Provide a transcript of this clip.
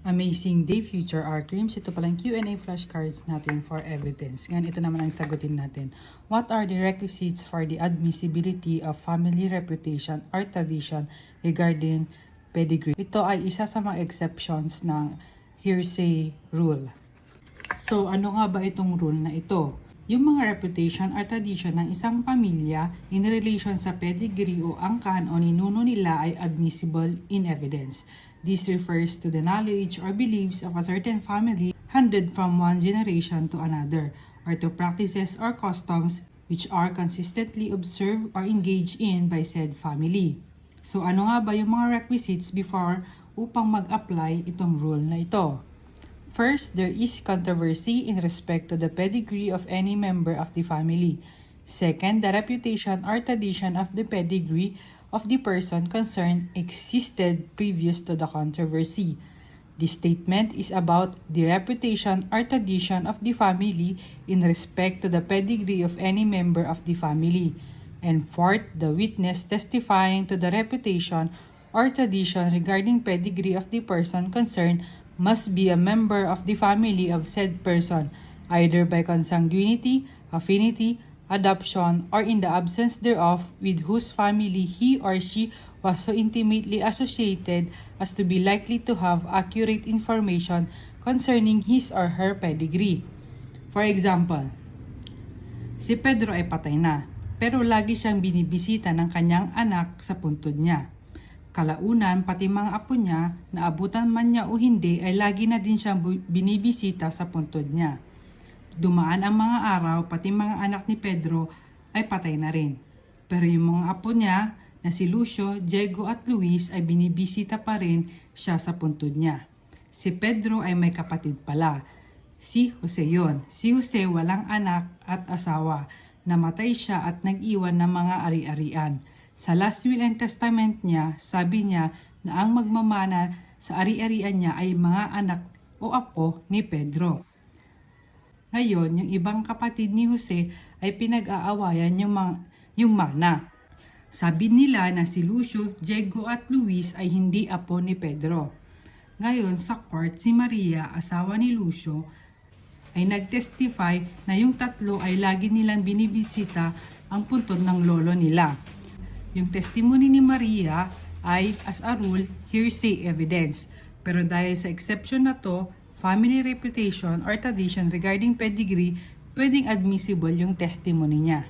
Amazing day, future R-Crims. Ito palang Q&A flashcards natin for evidence. Ngayon, ito naman ang sagutin natin. What are the requisites for the admissibility of family reputation or tradition regarding pedigree? Ito ay isa sa mga exceptions ng hearsay rule. So, ano nga ba itong rule na ito? Yung mga reputation or tradition ng isang pamilya in relation sa pedigree o angkan o ninuno nila ay admissible in evidence. This refers to the knowledge or beliefs of a certain family handed from one generation to another, or to practices or customs which are consistently observed or engaged in by said family. So ano nga ba yung mga requisites before upang mag-apply itong rule na ito? First, there is controversy in respect to the pedigree of any member of the family. Second, the reputation or tradition of the pedigree of the person concerned existed previous to the controversy. This statement is about the reputation or tradition of the family in respect to the pedigree of any member of the family. And fourth, the witness testifying to the reputation or tradition regarding pedigree of the person concerned must be a member of the family of said person, either by consanguinity, affinity, adoption, or in the absence thereof, with whose family he or she was so intimately associated as to be likely to have accurate information concerning his or her pedigree. For example, si Pedro ay patay na, pero lagi siyang binibisita ng kanyang anak sa puntod niya. Kalaunan, pati mga apo niya, naabutan man niya o hindi, ay lagi na din siyang binibisita sa puntod niya. Dumaan ang mga araw, pati mga anak ni Pedro ay patay na rin. Pero yung mga apo niya, na si Lucio, Diego at Luis, ay binibisita pa rin siya sa puntod niya. Si Pedro ay may kapatid pala. Si Jose yon. Si Jose walang anak at asawa. Namatay siya at nag-iwan ng mga ari-arian. Sa last will and testament niya, sabi niya na ang magmamana sa ari-arian niya ay mga anak o apo ni Pedro. Ngayon, yung ibang kapatid ni Jose ay pinag-aawayan yung mana. Sabi nila na si Lucio, Diego at Luis ay hindi apo ni Pedro. Ngayon, sa court, si Maria, asawa ni Lucio, ay nag-testify na yung tatlo ay lagi nilang binibisita ang puntod ng lolo nila. Yung testimony ni Maria ay, as a rule, hearsay evidence. Pero dahil sa exception na to, family reputation or tradition regarding pedigree, pwedeng admissible yung testimony niya.